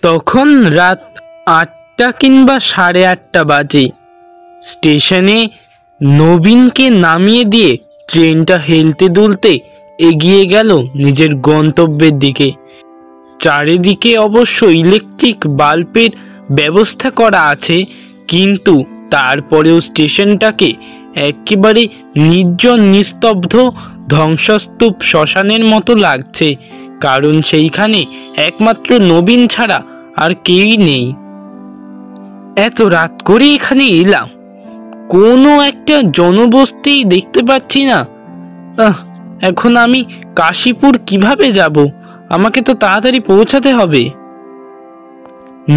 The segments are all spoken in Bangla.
তখন রাত ৮টা কিংবা ৮:৩০ বাজে। স্টেশনে নবীনকে নামিয়ে দিয়ে ট্রেনটা হেলতে দুলতে এগিয়ে গেল নিজের গন্তব্যের দিকে। চারিদিকে অবশ্য ইলেকট্রিক বাল্বের ব্যবস্থা করা আছে, কিন্তু তারপরেও স্টেশনটাকে একেবারে নির্জন, নিস্তব্ধ, ধ্বংসস্তূপ, শ্মশানের মতো লাগছে। কারণ সেইখানে একমাত্র নবীন ছাড়া আর কেউই নেই। এত রাত করে এখানে এলাম, কোনো একটা জনবসতি দেখতে পাচ্ছি না। এখন আমি কাশীপুর কিভাবে যাব? আমাকে তো তাড়াতাড়ি পৌঁছাতে হবে।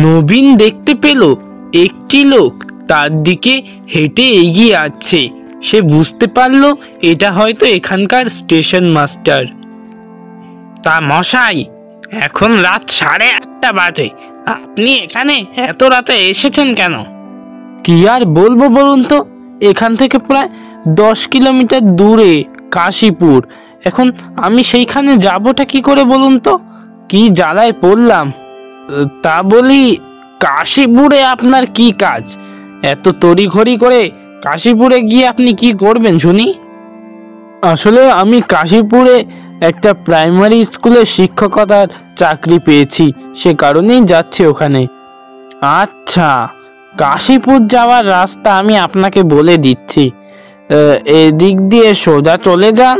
নবীন দেখতে পেল একটি লোক তার দিকে হেঁটে এগিয়ে আসছে। সে বুঝতে পারল এটা হয়তো এখানকার স্টেশন মাস্টার। তা মশাই, এখন রাত ৮:৩০ বাজে, আপনি এখানে এত রাতে এসেছেন কেন? কি আর বলবো বলুন তো, এখান থেকে প্রায় 10 কিলোমিটার দূরে কাশীপুর। এখন আমি সেইখানে যাবোটা কি করে বলুন তো? কি জ্বালায় পড়লাম। তা বলি, কাশীপুরে আপনার কি কাজ? এত তড়িঘড়ি করে কাশীপুরে গিয়ে আপনি কি করবেন শুনি? আসলে আমি কাশীপুরে একটা প্রাইমারি স্কুলে শিক্ষকতার চাকরি পেয়েছি, সে কারণেই যাচ্ছি ওখানে। আচ্ছা, কাশীপুর যাওয়ার রাস্তা আমি আপনাকে বলে দিচ্ছি। এদিক দিয়ে সোজা চলে যান,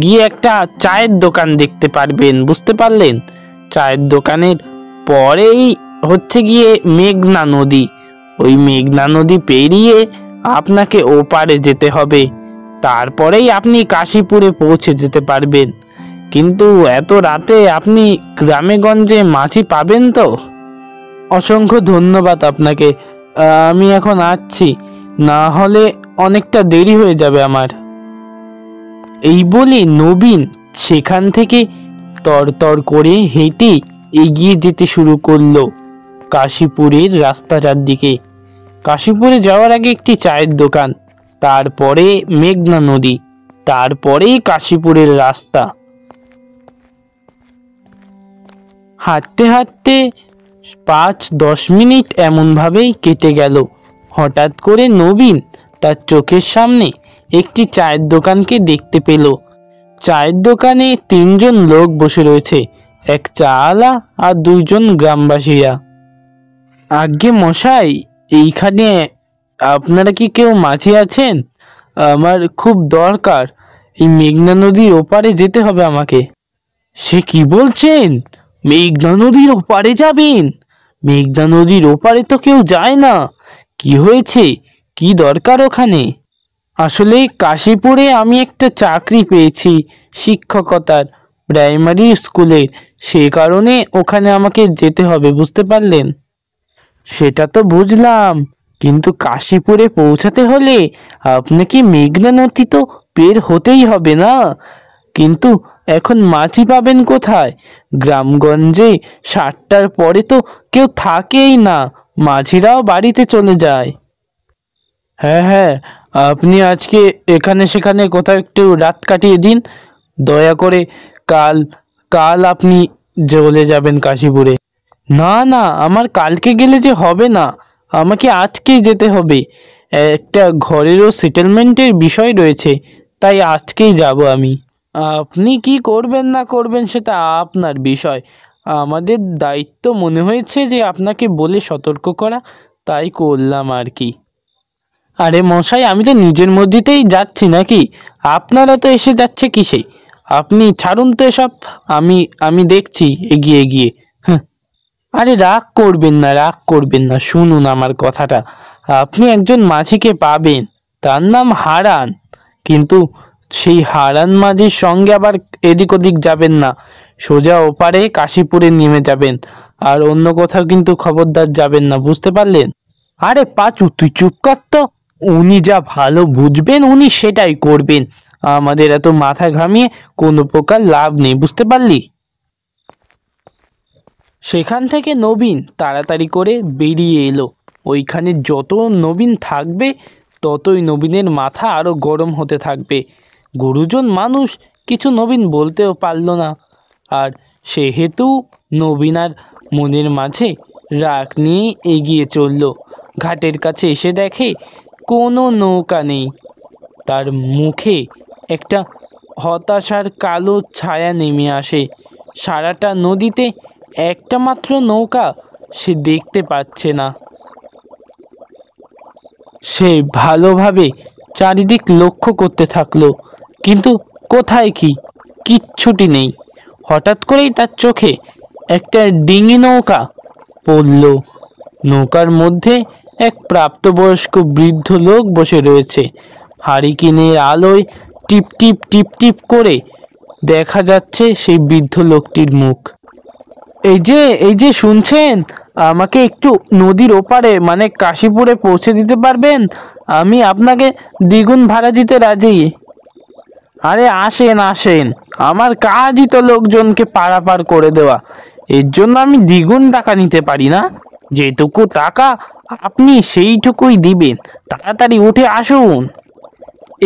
গিয়ে একটা চায়ের দোকান দেখতে পারবেন, বুঝতে পারলেন? চায়ের দোকানের পরেই হচ্ছে গিয়ে মেঘনা নদী। ওই মেঘনা নদী পেরিয়ে আপনাকে ওপারে যেতে হবে, তারপরেই আপনি কাশীপুরে পৌঁছে যেতে পারবেন। কিন্তু এত রাতে আপনি গ্রামে গঞ্জে মাছি পাবেন তো? অসংখ্য ধন্যবাদ আপনাকে, আমি এখন আসছি, না হলে অনেকটা দেরি হয়ে যাবে আমার। এই বলে নবীন সেখান থেকে তরতর করে হেঁটে এগিয়ে যেতে শুরু করলো কাশীপুরের রাস্তাটার দিকে। কাশীপুরে যাওয়ার আগে একটি চায়ের দোকান, তারপরে মেঘনা নদী, তারপরেই কাশীপুরের রাস্তা। হাঁটতে হাঁটতে ৫-১০ মিনিট এমনভাবেই কেটে গেল। হঠাৎ করে নবীন তার চোখের সামনে একটি চায়ের দোকানকে দেখতে পেল। চায়ের দোকানে ৩জন লোক বসে রয়েছে, এক চাওয়ালা আর ২জন গ্রামবাসীরা। আজ্ঞে মশাই, এইখানে আপনারা কি কেউ মাঝি আছেন? আমার খুব দরকার, এই মেঘনা নদীর ওপারে যেতে হবে আমাকে। সে কি বলছেন? মেঘনা নদীর ওপারে যাবেন? মেঘনা নদীর ওপারে তো কেউ যায় না। কি হয়েছে? কি দরকার ওখানে? আসলে কাশীপুরে আমি একটা চাকরি পেয়েছি শিক্ষকতার, প্রাইমারি স্কুলের, সে কারণে ওখানে আমাকে যেতে হবে, বুঝতে পারলেন? সেটা তো বুঝলাম, কিন্তু কাশীপুরে পৌঁছাতে হলে আপনাকে মেঘনা নদী তো পের হতেই হবে না? কিন্তু এখন মাছি পাবেন কোথায়? গ্রামগঞ্জে ৭টার পরে তো কেউ থাকেই না, মাঝিরাও বাড়িতে চলে যায়। হ্যাঁ হ্যাঁ, আপনি আজকে এখানে সেখানে কোথাও একটু রাত কাটিয়ে দিন, দয়া করে। কাল কাল আপনি চলে যাবেন কাশীপুরে। না না, আমার কালকে গেলে যে হবে না, আমাকে আজকেই যেতে হবে। একটা ঘরেরও সেটেলমেন্টের বিষয় রয়েছে, তাই আজকেই যাব আমি। আপনি কি করবেন না করবেন সেটা আপনার বিষয়, আমাদের দায়িত্ব মনে হয়েছে যে আপনাকে বলে সতর্ক করা, তাই করলাম আর কি। আরে মশাই, আমি তো নিজের মধ্যেই যাচ্ছি নাকি? আপনারা তো এসে যাচ্ছে কিসে? আপনি ছাড়ুন তো এসব, আমি দেখছি এগিয়ে গিয়ে। হ্যাঁ। আরে রাগ করবেন না, রাগ করবেন না, শুনুন আমার কথাটা। আপনি একজন মাঝিকে পাবেন, তার নাম হারান। কিন্তু সেই হারান মাঝির সঙ্গে আবার এদিক ওদিক যাবেন না, সোজা ওপারে কাশীপুরে নেমে যাবেন, আর অন্য কোথাও কিন্তু খবরদার যাবেন না, বুঝতে পারলেন? আরে পাঁচু, তুই চুপ কর তো। উনি যা ভালো বুঝবেন উনি সেটাই করবেন, আমাদের এত মাথা ঘামিয়ে কোনো প্রকার লাভ নেই, বুঝতে পারলি? সেখান থেকে নবীন তাড়াতাড়ি করে বেরিয়ে এলো। ওইখানে যত নবীন থাকবে ততই নবীনের মাথা আরও গরম হতে থাকবে। গুরুজন মানুষ, কিছু নবীন বলতেও পারল না। আর সেহেতু নবীন আর মনের মাঝে রাগ নিয়ে এগিয়ে চলল। ঘাটের কাছে এসে দেখে কোনো নৌকা নেই। তার মুখে একটা হতাশার কালো ছায়া নেমে আসে। সারাটা নদীতে একটা মাত্র নৌকা সে দেখতে পাচ্ছে না। সে ভালোভাবে চারিদিক লক্ষ্য করতে থাকলো, কিন্তু কোথায় কি, কিচ্ছুটি নেই। হঠাৎ করেই তার চোখে একটা ডিঙি নৌকা পড়ল। নৌকার মধ্যে এক প্রাপ্তবয়স্ক বৃদ্ধ লোক বসে রয়েছে। হারিকেনের আলোয় টিপ টিপ টিপ টিপ করে দেখা যাচ্ছে সেই বৃদ্ধ লোকটির মুখ। এই যে শুনছেন, আমাকে একটু নদীর ওপারে মানে কাশীপুরে পৌঁছে দিতে পারবেন? আমি আপনাকে দ্বিগুণ ভাড়া দিতে রাজি। আরে আসেন আসেন, আমার কাজই তো লোকজনকে পারাপার করে দেওয়া। এর জন্য আমি দ্বিগুণ টাকা নিতে পারি না। যেটুকু টাকা আপনি সেইটুকুই দিবেন। তাড়াতাড়ি উঠে আসুন।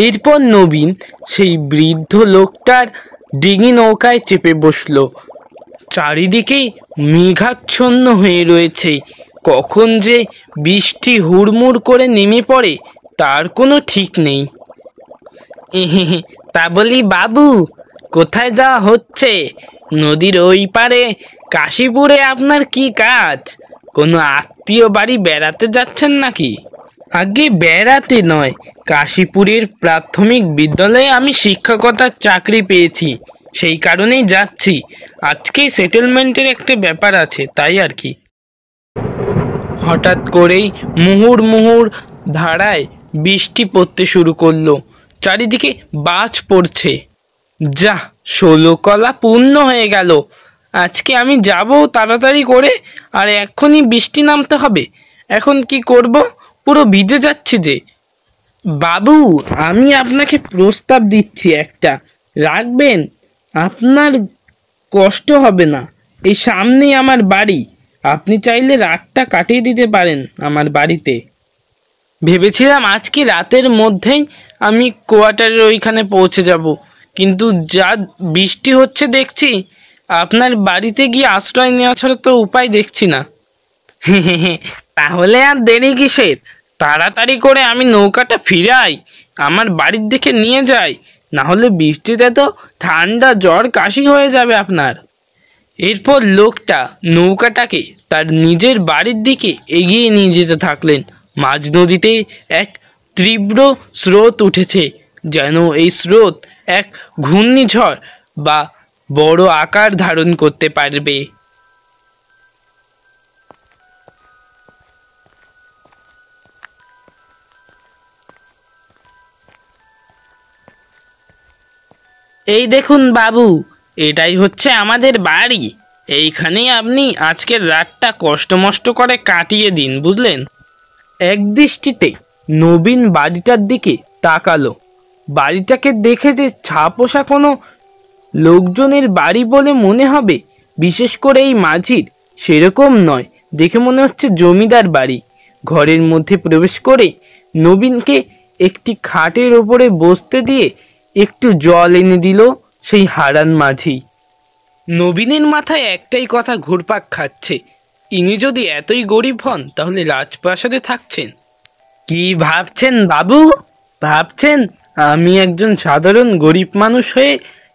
এরপর নবীন সেই বৃদ্ধ লোকটার ডিঙি নৌকায় চেপে বসলো। চারিদিকে মেঘাচ্ছন্ন হয়ে রয়েছে। কখন যে বৃষ্টি হুড়মুড় করে নেমে পড়ে তার কোনো ঠিক নেই। তা বলি বাবু, কোথায় যাওয়া হচ্ছে? নদীর ওই পারে কাশীপুরে আপনার কি কাজ? কোনো আত্মীয় বাড়ি বেড়াতে যাচ্ছেন নাকি? আগে বেড়াতে নয়, কাশীপুরের প্রাথমিক বিদ্যালয়ে আমি শিক্ষকতার চাকরি পেয়েছি, সেই কারণেই যাচ্ছি। আজকেই সেটেলমেন্টের একটা ব্যাপার আছে, তাই আর কি। হঠাৎ করেই মুহুর্মুহুর ধারায় বৃষ্টি পড়তে শুরু করলো। চারিদিকে বাজ পড়ছে। যা, 16 কলা পূর্ণ হয়ে গেল। আজকে আমি যাব তাড়াতাড়ি করে, আর এক্ষুনি বৃষ্টি নামতে হবে। এখন কি করব? পুরো ভিজে যাচ্ছে যে। বাবু, আমি আপনাকে প্রস্তাব দিচ্ছি একটা, রাখবেন? আপনার কষ্ট হবে না। এই সামনেই আমার বাড়ি, আপনি চাইলে রাতটা কাটিয়ে দিতে পারেন আমার বাড়িতে। ভেবেছিলাম আজকে রাতের মধ্যেই আমি কোয়ার্টারের ওইখানে পৌঁছে যাব, কিন্তু যা বৃষ্টি হচ্ছে দেখছি, আপনার বাড়িতে গিয়ে আশ্রয় নেওয়া ছাড়া তো উপায় দেখছি না। তাহলে আর দেরি কিসের? তাড়াতাড়ি করে আমি নৌকাটা ফিরাই, আমার বাড়ির দিকে নিয়ে যাই, না হলে বৃষ্টিতে তো ঠান্ডা জ্বর কাশি হয়ে যাবে আপনার। এরপর লোকটা নৌকাটাকে তার নিজের বাড়ির দিকে এগিয়ে নিয়ে যেতে থাকলেন। মাঝ নদীতে এক তীব্র স্রোত উঠেছে, যেন এই স্রোত এক ঘূর্ণিঝড় বা বড় আকার ধারণ করতে পারবে। এই দেখুন বাবু, এটাই হচ্ছে আমাদের বাড়ি। এইখানেই আপনি আজকের রাতটা কষ্টমষ্ট করে কাটিয়ে দিন, বুঝলেন? এক দৃষ্টিতে নবীন বাড়িটার দিকে তাকালো। বাড়িটাকে দেখে যে ছাপোষা কোনো লোকজনের বাড়ি বলে মনে হবে, বিশেষ করে এই মাঝির, সেরকম নয়। দেখে মনে হচ্ছে জমিদার বাড়ি। ঘরের মধ্যে প্রবেশ করে নবীনকে একটি খাটের ওপরে বসতে দিয়ে একটু জল এনে দিল সেই হারান মাঝি। নবীনের মাথায় একটাই কথা ঘুরপাক খাচ্ছে, ইনি যদি এতই গরিব হন তাহলে রাজপ্রাসাদে থাকছেন। কি ভাবছেন বাবু? ভাবছেন আমি একজন সাধারণ গরিব মানুষ হয়ে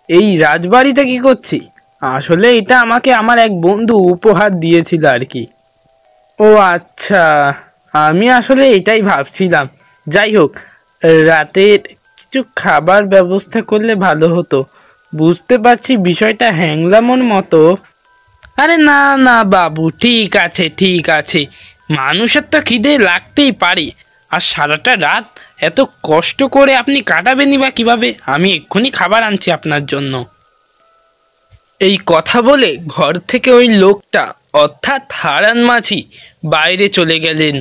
এই রাজবাড়িতে কি করছি? আসলে এটা আমাকে আমার এক বন্ধু উপহার দিয়েছিল আর কি। ও আচ্ছা, আমি আসলে এটাই ভাবছিলাম। যাই হোক, রাতের কিছু খাবার ব্যবস্থা করলে ভালো হতো। বুঝতে পারছি বিষয়টা হ্যাংলামোর মতো। আরে না না বাবু, ঠিক আছে ঠিক আছে, মানুষের তো খিদে লাগতেই পারে। আর সারাটা রাত এত কষ্ট করে আপনি কাটাবেনই বা কিভাবে? আমি এক্ষুনি খাবার আনছি আপনার জন্য। এই কথা বলে ঘর থেকে ওই লোকটা অর্থাৎ হারান মাঝি বাইরে চলে গেলেন।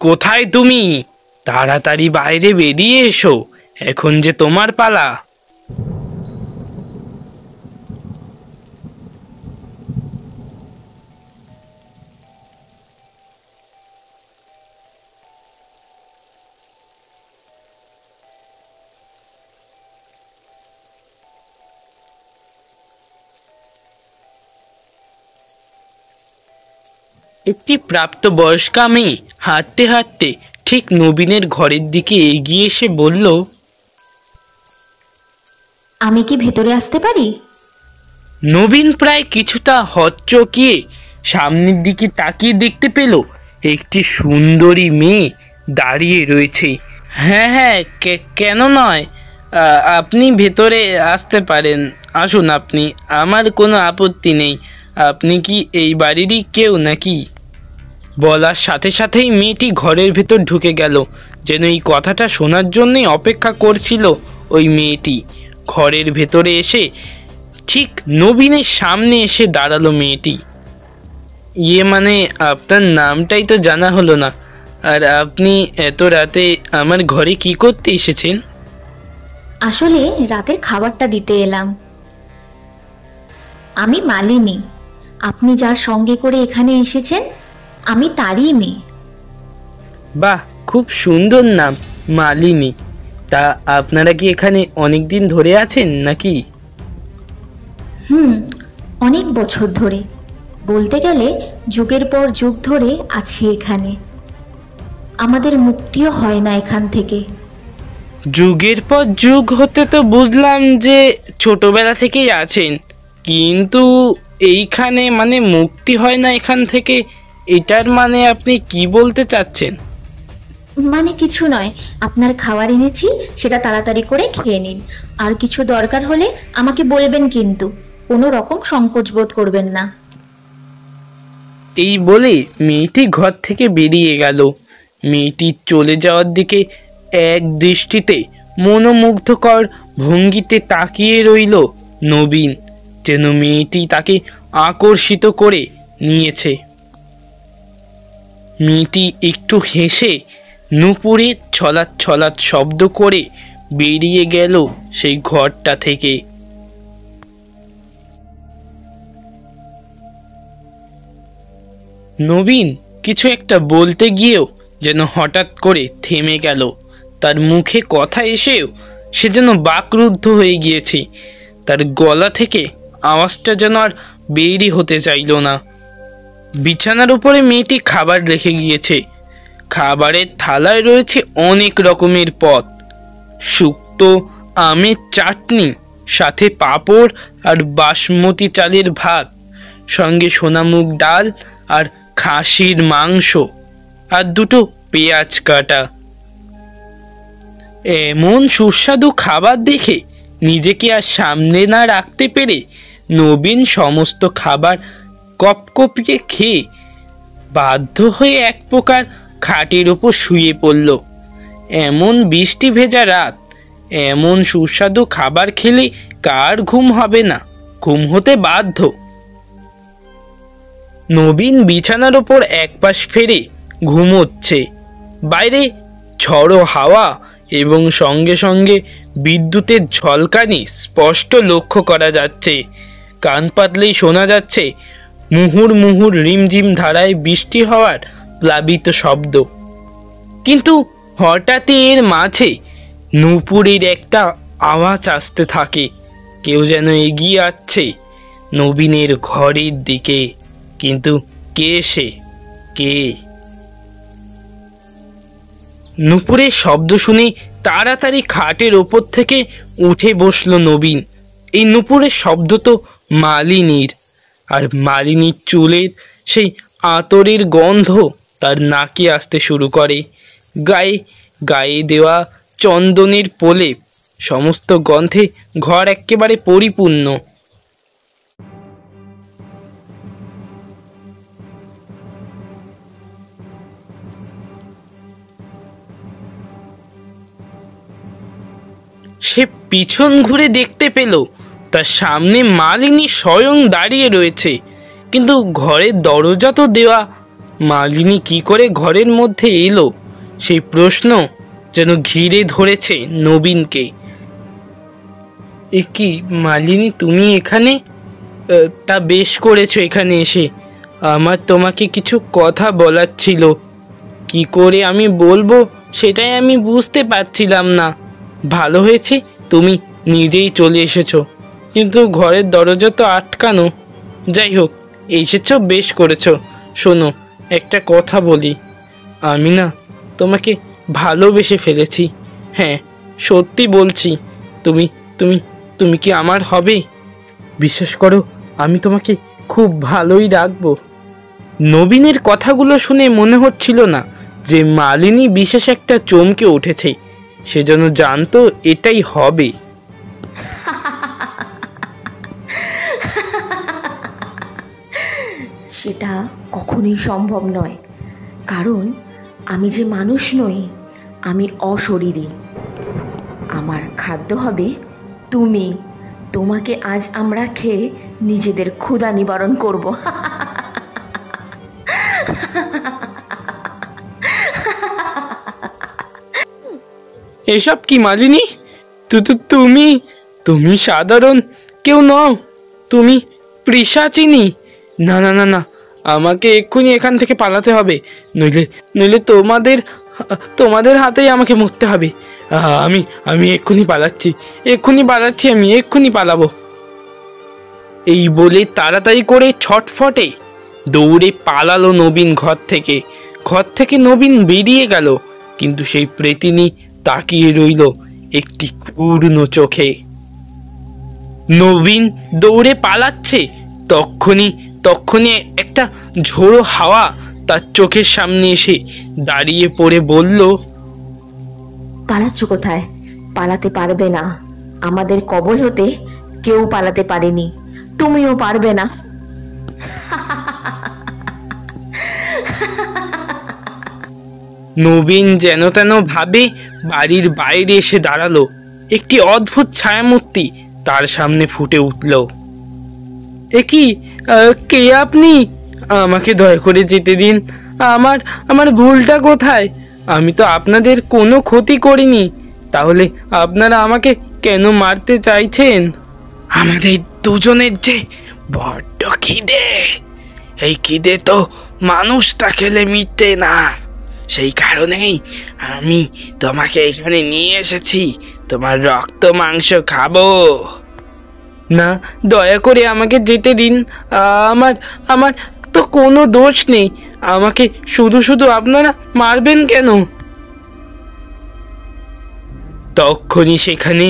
কোথায় তুমি? তাড়াতাড়ি বাইরে বেরিয়ে এসো, এখন যে তোমার পালা। একটি প্রাপ্তবয়স্কা মেয়ে হাঁটতে হাঁটতে ঠিক নবীনের ঘরের দিকে এগিয়ে এসে বলল, আমি কি ভেতরে আসতে পারি? নবীন প্রায় কিছুটা হকচকিয়ে সামনের দিকে তাকিয়ে দেখতে পেল একটি সুন্দরী মেয়ে দাঁড়িয়ে রয়েছে। হ্যাঁ হ্যাঁ, কেন নয়, আপনি ভেতরে আসতে পারেন, আসুন আপনি, আমার কোনো আপত্তি নেই। আপনি কি এই বাড়িরই কেউ নাকি? বলার সাথে সাথেই মেয়েটি ঘরের ভেতর ঢুকে গেল, যেন এই কথাটা শোনার জন্যই অপেক্ষা করছিল। ওই মেয়েটি ঘরের ভেতরে এসে ঠিক নবীনের সামনে এসে দাঁড়ালো। মেয়েটি, মানে আপনার নামটাই তো জানা হলো না, আর আপনি এত রাতে আমার ঘরে কি করতে এসেছেন? আসলে রাতের খাবারটা দিতে এলাম। আমি মালিনী, আপনি যার সঙ্গে করে এখানে এসেছেন আমি তারই মেয়ে। বাহ, খুব সুন্দর নাম, মালিনী। তা আপনারা কি এখানে অনেক দিন ধরে আছেন নাকি? অনেক বছর ধরে, বলতে গেলে যুগের পর যুগ ধরে আছি এখানে। আমাদের মুক্তিও হয় না এখান থেকে। যুগের পর যুগ হতে তো বুঝলাম যে ছোটবেলা থেকেই আছেন, কিন্তু এইখানে মানে মুক্তি হয় না এখান থেকে, এটার মানে আপনি কি বলতে চাচ্ছেন? মানে কিছু নয়, আপনার খাবার এনেছি, সেটা তাড়াতাড়ি করে খেয়ে নিন। আর কিছু দরকার হলে আমাকে বলবেন, কিন্তু কোনো রকম সংকোচ বোধ করবেন না। এই বলে মেয়েটি ঘর থেকে বেরিয়ে গেল। মেয়েটি চলে যাওয়ার দিকে এক দৃষ্টিতে মনোমুগ্ধকর ভঙ্গিতে তাকিয়ে রইল নবীন, যেন মেয়েটি তাকে আকর্ষিত করে নিয়েছে। মেয়েটি একটু হেসে নুপুরের ছলাৎ ছলাৎ শব্দ করে বেরিয়ে গেল সেই ঘরটা থেকে। নবীন কিছু একটা বলতে গিয়েও যেন হঠাৎ করে থেমে গেল। তার মুখে কথা এসেও সে যেন বাকরুদ্ধ হয়ে গিয়েছে। তার গলা থেকে আওয়াজটা যেন আর বেরই হতে চাইল না। বিছানার উপরে মেয়েটি খাবার রেখে গিয়েছে। খাবারের থালায় রয়েছে অনেক রকমের পদ, শুক্তো, আমের চাটনি, সাথে পাঁপড় আর বাসমতি চালের ভাত, সঙ্গে সোনামুগ ডাল আর খাসির মাংস আর দুটো পেঁয়াজ কাটা। এমন সুস্বাদু খাবার দেখে নিজেকে আর সামনে না রাখতে পেরে নবীন সমস্ত খাবার কপকপিয়ে খেয়ে বাধ্য হয়ে এক প্রকার খাটের ওপর শুয়ে পড়ল। এমন বৃষ্টি ভেজা রাত, এমন সুস্বাদু খাবার খেলে কার ঘুম হবে না? ঘুম হতে বাধ্য। নবীন বিছানার ওপর একপাশ ফেরে ঘুমোচ্ছে। বাইরে ঝড়ো হাওয়া এবং সঙ্গে সঙ্গে বিদ্যুতের ঝলকানি স্পষ্ট লক্ষ্য করা যাচ্ছে। কান পাতলেই শোনা যাচ্ছে মুহুর মুহুর রিমঝিম ধারায় বৃষ্টি হওয়ার প্লাবিত শব্দ। কিন্তু হঠাৎই এর মাঝে নূপুরের একটা আওয়াজ আসতে থাকে। কেউ যেন এগিয়ে আসছে নবীনের ঘরের দিকে। কিন্তু কে সে? কে? নূপুরের শব্দ শুনে তাড়াতাড়ি খাটের ওপর থেকে উঠে বসলো নবীন। এই নূপুরের শব্দ তো মালিনীর, আর মালিনীর চুলের সেই আতরের গন্ধ তার নাকে আসতে শুরু করে। গায়ে গায়ে দেওয়া চন্দনের প্রলেপ, সমস্ত গন্ধে ঘর একেবারে পরিপূর্ণ। সে পিছন ঘুরে দেখতে পেল তার সামনে মালিনী স্বয়ং দাঁড়িয়ে রয়েছে, কিন্তু ঘরের দরজা তো দেওয়া, মালিনী কি করে ঘরের মধ্যে এলো, সেই প্রশ্ন যেন ঘিরে ধরেছে নবীনকে। এ কি মালিনী, তুমি এখানে? তা বেশ করেছো এখানে এসে। আমার তোমাকে কিছু কথা বলার ছিল, কি করে আমি বলবো সেটাই আমি বুঝতে পারছিলাম না। ভালো হয়েছে তুমি নিজেই চলে এসেছো, কিন্তু ঘরের দরজা তো আটকানো। যাই হোক, এসেছো বেশ করেছো। শোনো, একটা কথা বলি, আমি না তোমাকে ভালোবেসে ফেলেছি। হ্যাঁ, সত্যি বলছি। তুমি তুমি তুমি কি আমার হবে? বিশ্বাস করো, আমি তোমাকে খুব ভালোই রাখবো। নবীনের কথাগুলো শুনে মনে হচ্ছিল না যে মালিনী বিশেষ একটা চমকে উঠেছে। সে যেন জানতো এটাই হবে। সেটা কখনোই সম্ভব নয়, কারণ আমি যে মানুষ নই, আমি অশরীরী। আমার খাদ্য হবে তুমি। তোমাকে আজ আমরা খেয়ে নিজেদের ক্ষুধা নিবারণ করব। এসব কি মালিনী? তুমি তুমি সাধারণ কেউ নও, তুমি পিশাচিনী। না না না না, আমাকে এক্ষুনি এখান থেকে পালাতে হবে, নইলে নইলে তোমাদের তোমাদের হাতেই আমাকে মরতে হবে। আমি আমি এক্ষুনি পালাচ্ছি, আমি এক্ষুনি পালাবো। এই বলে তাড়াতাড়ি করে ছটফটে দৌড়ে পালালো নবীন ঘর থেকে নবীন বেরিয়ে গেল, কিন্তু সেই প্রেতিনী তাকিয়ে রইল একটি পূর্ণ চোখে। নবীন দৌড়ে পালাচ্ছে, তক্ষুনি একটা ঝোড়ো হাওয়া তার চোখের সামনে এসে দাঁড়িয়ে পড়ে বলল, পালাচ্ছ কোথায়? পালাতে পারবে না। আমাদের কবল হতে কেউ পালাতে পারেনি, তুমিও পারবে না। নবীন যেন তেন ভাবে বাড়ির বাইরে এসে দাঁড়ালো। একটি অদ্ভুত ছায়ামূর্তি তার সামনে ফুটে উঠল। এ কি, কে আপনি? আমাকে দয়া করে যেতে দিন। আমার আমার ভুলটা কোথায়? আমি তো আপনাদের কোনো ক্ষতি করিনি, তাহলে আপনারা আমাকে কেন মারতে চাইছেন? আমাদের দুজনের যে বড্ড খিদে, এই খিদে তো মানুষটা খেলে মিটে না। সেই কারণেই আমি তোমাকে এখানে নিয়ে এসেছি, তোমার রক্ত মাংস খাবো। না, দয়া করে আমাকে যেতে দিন। আমার আমার তো কোনো দোষ নেই, আমাকে শুধু শুধু আপনারা মারবেন কেন? তখনই সেখানে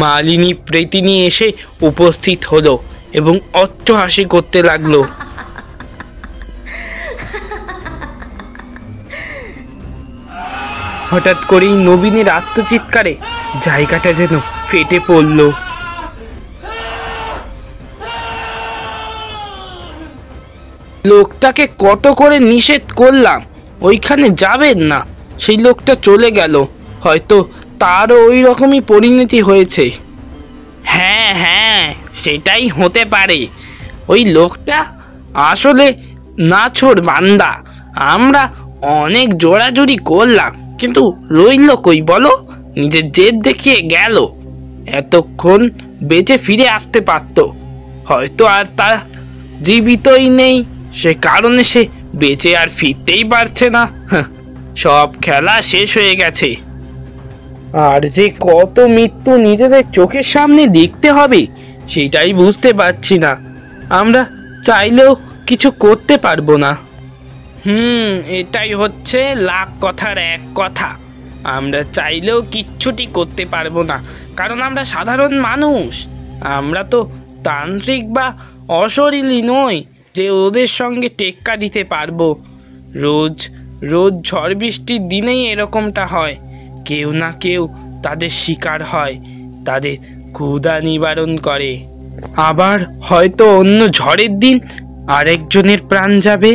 মালিনী প্রেতিনী এসে উপস্থিত হলো এবং অট্টহাসি করতে লাগলো। হঠাৎ করেই নবীনের আত্মচিৎকারে জায়গাটা যেন ফেটে পড়ল। লোকটাকে কত করে নিষেধ করলাম ওইখানে যাবেন না, সেই লোকটা চলে গেল। হয়তো তারও ওই রকমই পরিণতি হয়েছে। হ্যাঁ হ্যাঁ, সেটাই হতে পারে। ওই লোকটা আসলে নাছোড় বান্দা। আমরা অনেক জোরাজুরি করলাম, কিন্তু রইল কই বলো? নিজের জেদ দেখিয়ে গেল। এতক্ষণ বেঁচে ফিরে আসতে পারতো, হয়তো আর তা জীবিতই নেই, সে কারণে সে বেঁচে আর ফিরতেই পারছে না। সব খেলা শেষ হয়ে গেছে। আর যে কত মৃত্যু নিজেদের চোখের সামনে দেখতে হবে সেটাই বুঝতে পারছি না। আমরা চাইলেও কিছু করতে পারবো না। এটাই হচ্ছে লাখ কথার এক কথা। আমরা চাইলেও কিচ্ছুটি করতে পারবো না, কারণ আমরা সাধারণ মানুষ। আমরা তো তান্ত্রিক বা অশরীরী নই যে ওদের সঙ্গে টেক্কা দিতে পারবো। রোজ রোজ ঝড় বৃষ্টির দিনেই এরকমটা হয়। কেউ না কেউ তাদের শিকার হয়, তাদের ক্ষুধা নিবারণ করে। আবার হয়তো অন্য ঝড়ের দিন আরেকজনের প্রাণ যাবে।